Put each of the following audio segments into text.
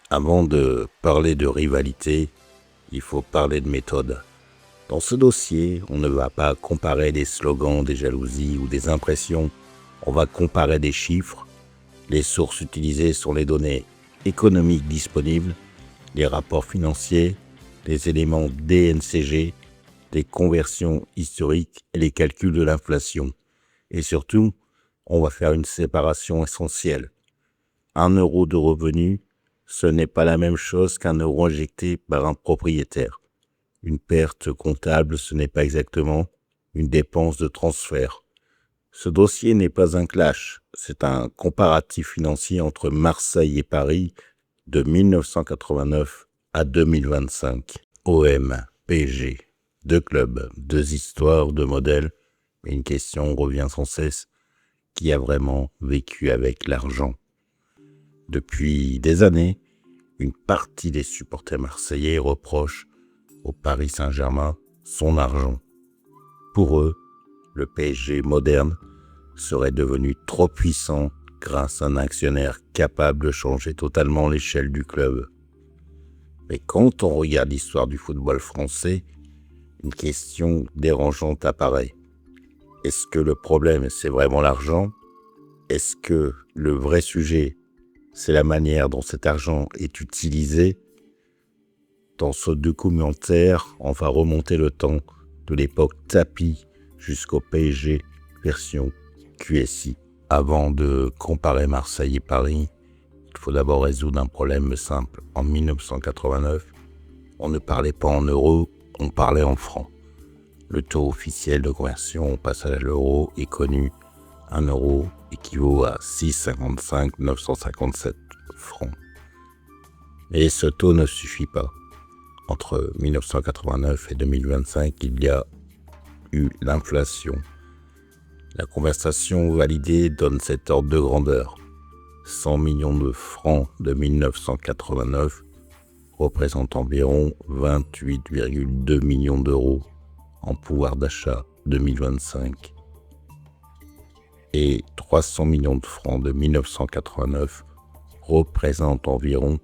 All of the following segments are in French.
Avant de parler de rivalité, il faut parler de méthode. Dans ce dossier, on ne va pas comparer des slogans, des jalousies ou des impressions. On va comparer des chiffres. Les sources utilisées sont les données économiques disponibles, les rapports financiers, les éléments DNCG, les conversions historiques et les calculs de l'inflation. Et surtout, on va faire une séparation essentielle. 1 € de revenu, ce n'est pas la même chose qu'1 € injecté par un propriétaire. Une perte comptable, ce n'est pas exactement une dépense de transfert. Ce dossier n'est pas un clash, c'est un comparatif financier entre Marseille et Paris de 1989 à 2025. OM, PSG, 2 clubs, 2 histoires, 2 modèles, mais une question revient sans cesse, qui a vraiment vécu avec l'argent? Depuis des années, une partie des supporters marseillais reproche au Paris Saint-Germain son argent. Pour eux, le PSG moderne serait devenu trop puissant grâce à un actionnaire capable de changer totalement l'échelle du club. Mais quand on regarde l'histoire du football français, une question dérangeante apparaît. Est-ce que le problème, c'est vraiment l'argent? Est-ce que le vrai sujet, c'est la manière dont cet argent est utilisé? Dans ce documentaire, on va remonter le temps de l'époque Tapi jusqu'au PSG version QSI. Avant de comparer Marseille et Paris, il faut d'abord résoudre un problème simple. En 1989, on ne parlait pas en euros, on parlait en francs. Le taux officiel de conversion au passage à l'euro est connu. 1 € équivaut à 6,55 957 francs. Et ce taux ne suffit pas. Entre 1989 et 2025, il y a eu l'inflation. La conversation validée donne cet ordre de grandeur. 100 millions de francs de 1989 représentent environ 28,2 millions d'euros en pouvoir d'achat 2025. Et 300 millions de francs de 1989 représentent environ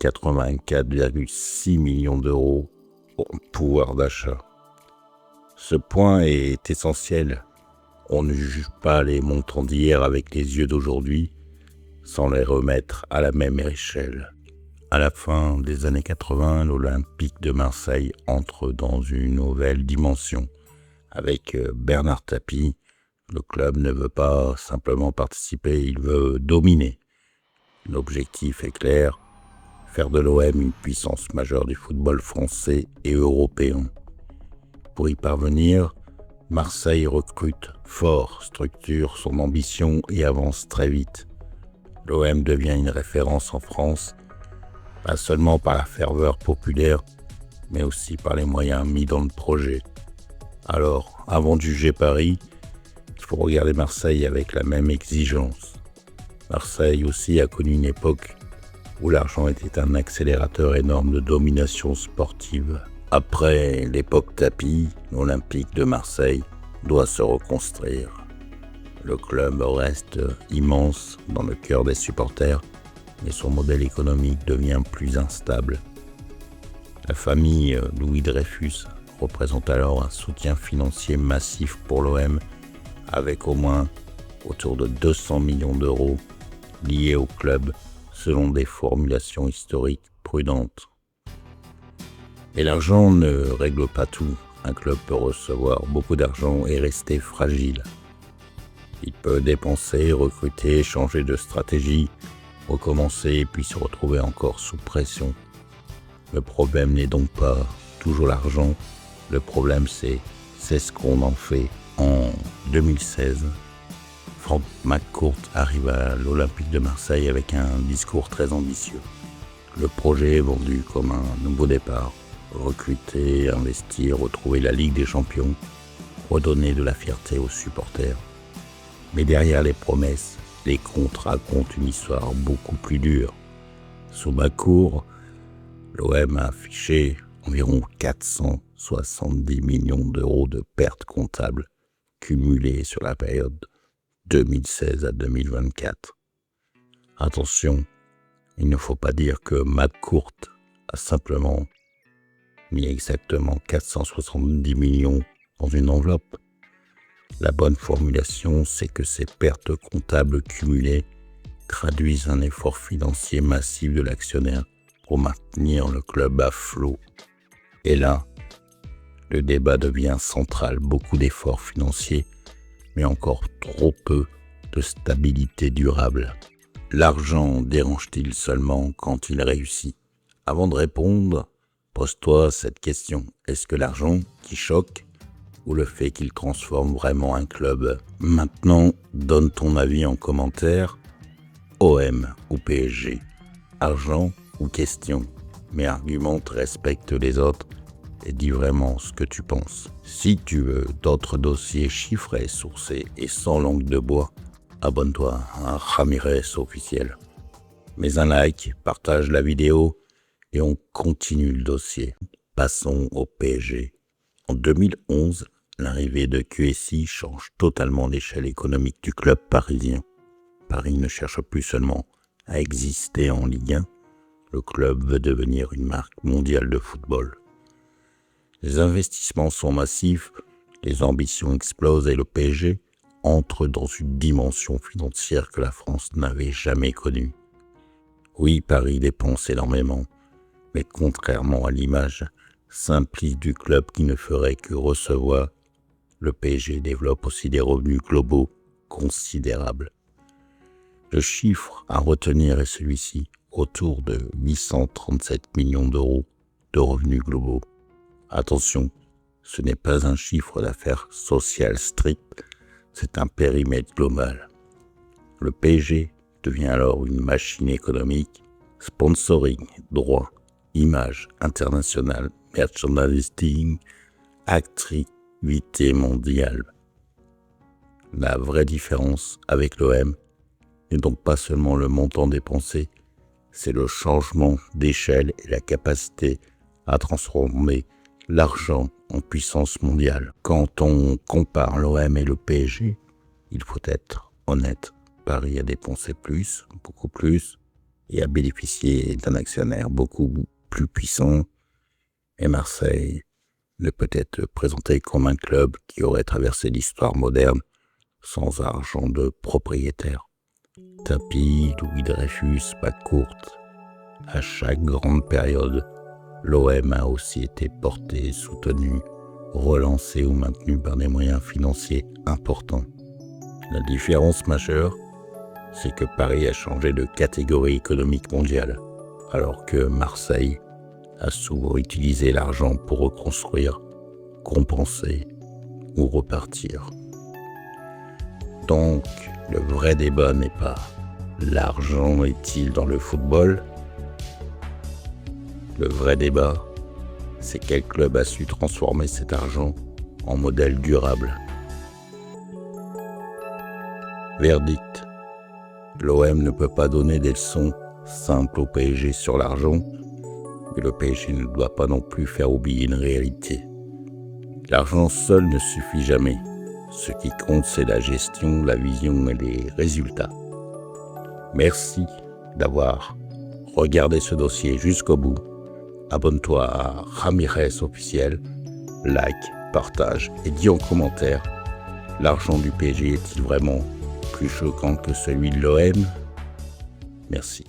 84,6 millions d'euros en pouvoir d'achat. Ce point est essentiel. On ne juge pas les montants d'hier avec les yeux d'aujourd'hui sans les remettre à la même échelle. À la fin des années 80, l'Olympique de Marseille entre dans une nouvelle dimension. Avec Bernard Tapie, le club ne veut pas simplement participer, il veut dominer. L'objectif est clair, faire de l'OM une puissance majeure du football français et européen. Pour y parvenir, Marseille recrute fort, structure son ambition et avance très vite. L'OM devient une référence en France, pas seulement par la ferveur populaire, mais aussi par les moyens mis dans le projet. Alors, avant de juger Paris, il faut regarder Marseille avec la même exigence. Marseille aussi a connu une époque où l'argent était un accélérateur énorme de domination sportive. Après l'époque Tapi, l'Olympique de Marseille doit se reconstruire. Le club reste immense dans le cœur des supporters, mais son modèle économique devient plus instable. La famille Louis Dreyfus représente alors un soutien financier massif pour l'OM, avec au moins autour de 200 millions d'euros liés au club selon des formulations historiques prudentes. Et l'argent ne règle pas tout. Un club peut recevoir beaucoup d'argent et rester fragile. Il peut dépenser, recruter, changer de stratégie, recommencer puis se retrouver encore sous pression. Le problème n'est donc pas toujours l'argent. Le problème c'est ce qu'on en fait. En 2016, Franck McCourt arrive à l'Olympique de Marseille avec un discours très ambitieux. Le projet est vendu comme un nouveau départ. Recruter, investir, retrouver la Ligue des Champions, redonner de la fierté aux supporters. Mais derrière les promesses, les comptes racontent une histoire beaucoup plus dure. Sous McCourt, l'OM a affiché environ 470 millions d'euros de pertes comptables cumulées sur la période 2016 à 2024. Attention, Il ne faut pas dire que McCourt a simplement mis exactement 470 millions dans une enveloppe. La bonne formulation, c'est que ces pertes comptables cumulées traduisent un effort financier massif de l'actionnaire pour maintenir le club à flot. Et là, le débat devient central. Beaucoup d'efforts financiers, mais encore trop peu de stabilité durable. L'argent dérange-t-il seulement quand il réussit? Avant de répondre, pose-toi cette question. Est-ce que l'argent qui choque ou le fait qu'il transforme vraiment un club? Maintenant, donne ton avis en commentaire. OM ou PSG? Argent ou question? Mais argumente, respecte les autres et dis vraiment ce que tu penses. Si tu veux d'autres dossiers chiffrés, sourcés et sans langue de bois, abonne-toi à Ramirez officiel. Mets un like, partage la vidéo et on continue le dossier. Passons au PSG. En 2011, l'arrivée de QSI change totalement l'échelle économique du club parisien. Paris ne cherche plus seulement à exister en Ligue 1, le club veut devenir une marque mondiale de football. Les investissements sont massifs, les ambitions explosent et le PSG entre dans une dimension financière que la France n'avait jamais connue. Oui, Paris dépense énormément, mais contrairement à l'image simpliste du club qui ne ferait que recevoir, le PSG développe aussi des revenus globaux considérables. Le chiffre à retenir est celui-ci, autour de 837 millions d'euros de revenus globaux. Attention, ce n'est pas un chiffre d'affaires social strict, c'est un périmètre global. Le PSG devient alors une machine économique, sponsoring, droit, image internationale, merchandising, activité mondiale. La vraie différence avec l'OM n'est donc pas seulement le montant dépensé, c'est le changement d'échelle et la capacité à transformer l'argent en puissance mondiale. Quand on compare l'OM et le PSG, il faut être honnête. Paris a dépensé plus, beaucoup plus, et a bénéficié d'un actionnaire beaucoup plus puissant. Et Marseille ne peut être présenté comme un club qui aurait traversé l'histoire moderne sans argent de propriétaire. Tapie, Louis Dreyfus, McCourt. À chaque grande période, l'OM a aussi été porté, soutenu, relancé ou maintenu par des moyens financiers importants. La différence majeure, c'est que Paris a changé de catégorie économique mondiale, alors que Marseille a souvent utilisé l'argent pour reconstruire, compenser ou repartir. Donc, le vrai débat n'est pas l'argent est-il dans le football? Le vrai débat, c'est quel club a su transformer cet argent en modèle durable. Verdict. L'OM ne peut pas donner des leçons simples au PSG sur l'argent, mais le PSG ne doit pas non plus faire oublier une réalité. L'argent seul ne suffit jamais. Ce qui compte, c'est la gestion, la vision et les résultats. Merci d'avoir regardé ce dossier jusqu'au bout. Abonne-toi à Ramirez officiel, like, partage et dis en commentaire, l'argent du PSG est-il vraiment plus choquant que celui de l'OM? Merci.